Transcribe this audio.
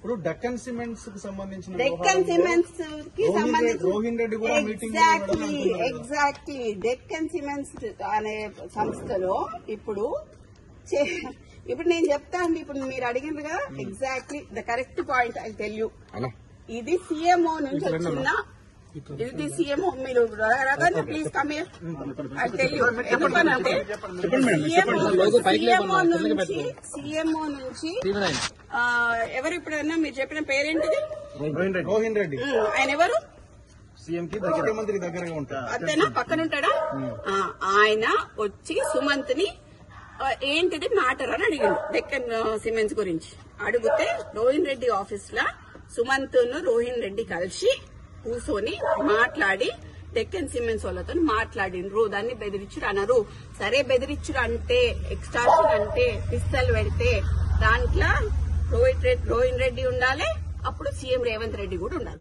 ఇప్పుడు డెక్కన్ సిమెంట్స్ కి సంబంధించిన రోహిన్ రెడ్డి కూడా మీటింగ్ ఎగ్జాక్ట్లీ డెక్కన్ సిమెంట్స్ అనే సంస్థలో ఇప్పుడు నేను చెప్తా అండి. ఇప్పుడు మీరు అడిగినగా exactly the correct point I tell you. ఇది సీఎంఓ నుంచి వచ్చిన ఇది సీఎంఓ. మీరు please come here I tell you. ఎందుకనంటే సీఎంఓ నుంచి ఎవరు ఇప్పుడన్నా మీరు చెప్పిన పేరేంటిది? రోహిన్ రెడ్డి. ఆయన ఎవరు? సీఎం కి ముఖ్యమంత్రి దగ్గరగా ఉంటారు. అంతేనా? పక్కన ఉంటాడా? ఆయన వచ్చి సుమంత్ ని ఏంటిది మ్యాటర్ అని అడిగిండు డెక్కన్ సిమెంట్స్ గురించి. అడిగితే రోహిన్ రెడ్డి ఆఫీస్ లా సుమంత్ రోహిన్ రెడ్డి కలిసి కూర్చొని మాట్లాడి డెక్కన్ సిమెంట్స్ వాళ్ళతో మాట్లాడిండ్రు. దాన్ని బెదిరించుడు అన్నారు. సరే బెదిరించుడు అంటే ఎక్స్టార్షన్ అంటే పిస్తల్ పెడితే దాంట్లో రోహిన్ రెడ్డి ఉండాలి, అప్పుడు సీఎం రేవంత్ రెడ్డి కూడా ఉండాలి.